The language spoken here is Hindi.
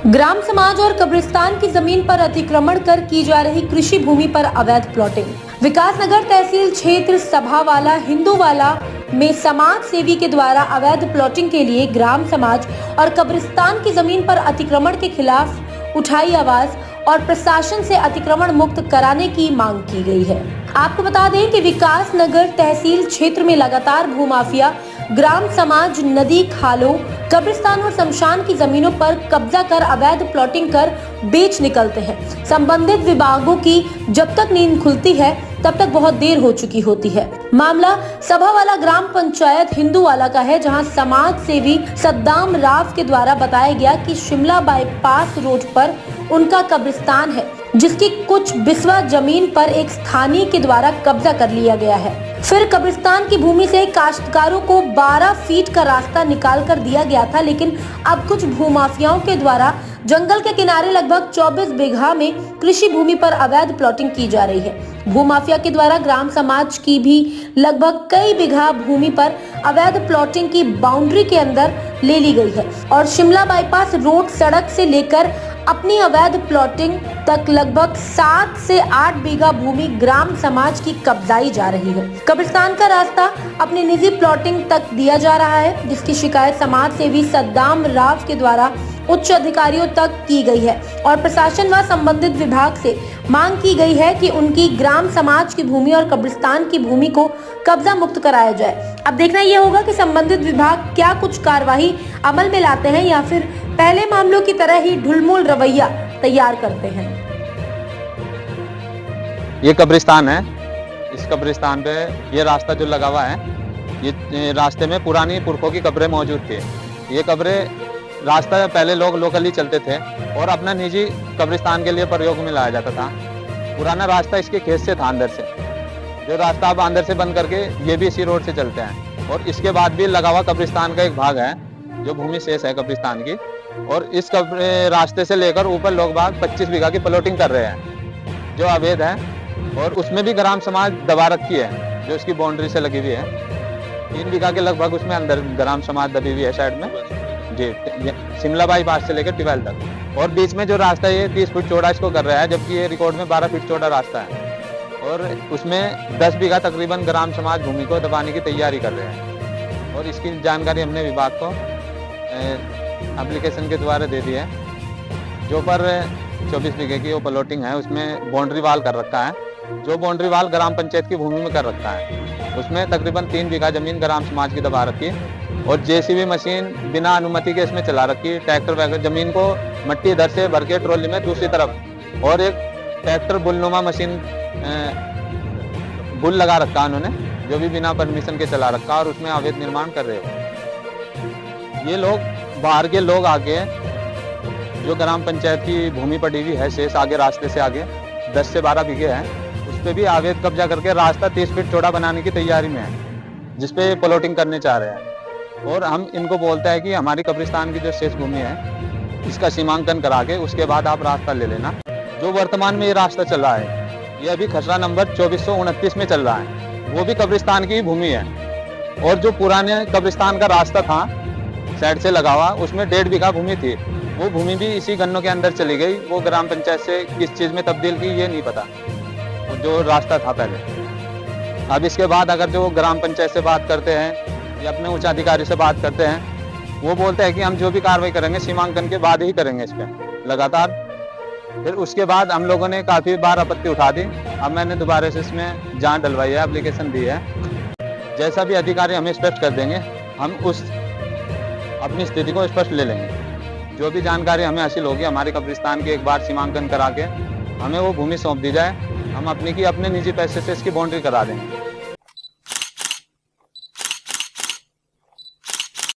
ग्राम समाज और कब्रिस्तान की जमीन पर अतिक्रमण कर की जा रही कृषि भूमि पर अवैध प्लॉटिंग। विकासनगर तहसील क्षेत्र सभावाला हिंदूवाला में समाज सेवी के द्वारा अवैध प्लॉटिंग के लिए ग्राम समाज और कब्रिस्तान की जमीन पर अतिक्रमण के खिलाफ उठाई आवाज और प्रशासन से अतिक्रमण मुक्त कराने की मांग की गई है। आपको बता दें कि विकासनगर तहसील क्षेत्र में लगातार भूमाफिया ग्राम समाज नदी खालों, कब्रिस्तान और शमशान की जमीनों पर कब्जा कर अवैध प्लॉटिंग कर बेच निकलते हैं। संबंधित विभागों की जब तक नींद खुलती है तब तक बहुत देर हो चुकी होती है। मामला सभावाला ग्राम पंचायत हिंदूवाला का है, जहां समाज सेवी सद्दाम राव के द्वारा बताया गया कि शिमला बाईपास रोड पर उनका कब्रिस्तान है, जिसकी कुछ बिस्वा जमीन पर एक स्थानीय के द्वारा कब्जा कर लिया गया है। फिर कब्रिस्तान की भूमि से काश्तकारों को 12 फीट का रास्ता निकाल कर दिया गया था, लेकिन अब कुछ भूमाफियाओं के द्वारा जंगल के किनारे लगभग 24 बीघा में कृषि भूमि पर अवैध प्लॉटिंग की जा रही है। भूमाफिया के द्वारा ग्राम समाज की भी लगभग कई बीघा भूमि पर अवैध प्लॉटिंग की बाउंड्री के अंदर ले ली गई है और शिमला बाईपास रोड सड़क से लेकर अपनी अवैध प्लॉटिंग तक लगभग 7 से 8 बीघा भूमि ग्राम समाज की कब्जाई जा रही है। कब्रिस्तान का रास्ता अपनी निजी प्लॉटिंग तक दिया जा रहा है, जिसकी शिकायत समाज सेवी सद्दाम राव के द्वारा उच्च अधिकारियों तक की गई है और प्रशासन व संबंधित विभाग से मांग की गई है कि उनकी ग्राम समाज की भूमि और कब्रिस्तान की भूमि को कब्जा मुक्त कराया जाए। अब देखना यह होगा कि संबंधित विभाग क्या कुछ कार्यवाही अमल में लाते हैं या फिर पहले मामलों की तरह ही ढुलमुल रवैया तैयार करते हैं। ये कब्रिस्तान है। इस कब्रिस्तान पे ये रास्ता जो लगा हुआ है, ये रास्ते में पुरानी पुरखों की कब्रें मौजूद थी। ये कब्रें रास्ता पहले लोग लोकली चलते थे और अपना निजी कब्रिस्तान के लिए प्रयोग में लाया जाता था। पुराना रास्ता इसके खेत से था, अंदर से। जो रास्ता अब अंदर से बंद करके ये भी इसी रोड से चलते हैं और इसके बाद भी लगा हुआ कब्रिस्तान का एक भाग है जो भूमि शेष है कब्रिस्तान की, और इस रास्ते से लेकर ऊपर लोग बाग 25 बीघा की प्लॉटिंग कर रहे हैं जो अवैध है, और उसमें भी ग्राम समाज दबा रखी है जो इसकी बाउंड्री से लगी हुई है। 3 बीघा के लगभग उसमें अंदर ग्राम समाज दबी हुई है साइड में जी, शिमला बाईपास से लेकर टिवेल तक। और बीच में जो रास्ता है ये 30 फीट चौड़ा इसको कर रहा है, जबकि ये रिकॉर्ड में 12 फीट चौड़ा रास्ता है, और उसमें 10 बीघा तकरीबन ग्राम समाज भूमि को दबाने की तैयारी कर रहे हैं। और इसकी जानकारी हमने विभाग को एप्लीकेशन के द्वारा दे दी है। जो पर 24 बीघे की वो प्लॉटिंग है, उसमें बाउंड्री वाल कर रखा है। जो बाउंड्री वाल ग्राम पंचायत की भूमि में कर रखा है, उसमें तकरीबन 3 बीघा जमीन ग्राम समाज की दबा रखी है और जेसीबी मशीन बिना अनुमति के इसमें चला रखी है। ट्रैक्टर वगैरह जमीन को मट्टी इधर से भर के ट्रॉली में दूसरी तरफ, और एक ट्रैक्टर बुलनुमा मशीन बुल लगा रखा उन्होंने, जो भी बिना परमिशन के चला रखा, और उसमें अवैध निर्माण कर रहे हो। ये लोग बाहर के लोग आके जो ग्राम पंचायत की भूमि पड़ी हुई है शेष आगे रास्ते से आगे 10 से 12 बीघे हैं, उस पर भी अवैध कब्जा करके रास्ता 30 फीट चौड़ा बनाने की तैयारी में है, जिसपे प्लॉटिंग करने चाह रहे हैं। और हम इनको बोलते हैं कि हमारी कब्रिस्तान की जो शेष भूमि है इसका सीमांकन करा के उसके बाद आप रास्ता ले लेना। जो वर्तमान में ये रास्ता चल रहा है ये अभी खसरा नंबर 2429 में चल रहा है, वो भी कब्रिस्तान की भूमि है। और जो पुराने कब्रिस्तान का रास्ता था साइड से लगा हुआ, उसमें 1.5 बीघा भूमि थी, वो भूमि भी इसी गन्नों के अंदर चली गई। वो ग्राम पंचायत से किस चीज़ में तब्दील की ये नहीं पता, जो रास्ता था पहले। अब इसके बाद अगर जो ग्राम पंचायत से बात करते हैं या अपने उच्च अधिकारी से बात करते हैं, वो बोलते हैं कि हम जो भी कार्रवाई करेंगे सीमांकन के बाद ही करेंगे इस पर लगातार। फिर उसके बाद हम लोगों ने काफ़ी बार आपत्ति उठा दी। अब मैंने दोबारा से इसमें जांच डलवाई है, एप्लीकेशन दी है। जैसा भी अधिकारी हमें स्पष्ट कर देंगे हम उस अपनी स्थिति को स्पष्ट ले लेंगे। जो भी जानकारी हमें हासिल होगी हमारे कब्रिस्तान के एक बार सीमांकन करा के हमें वो भूमि सौंप दी जाए, हम अपने निजी पैसे से इसकी बाउंड्री करा देंगे।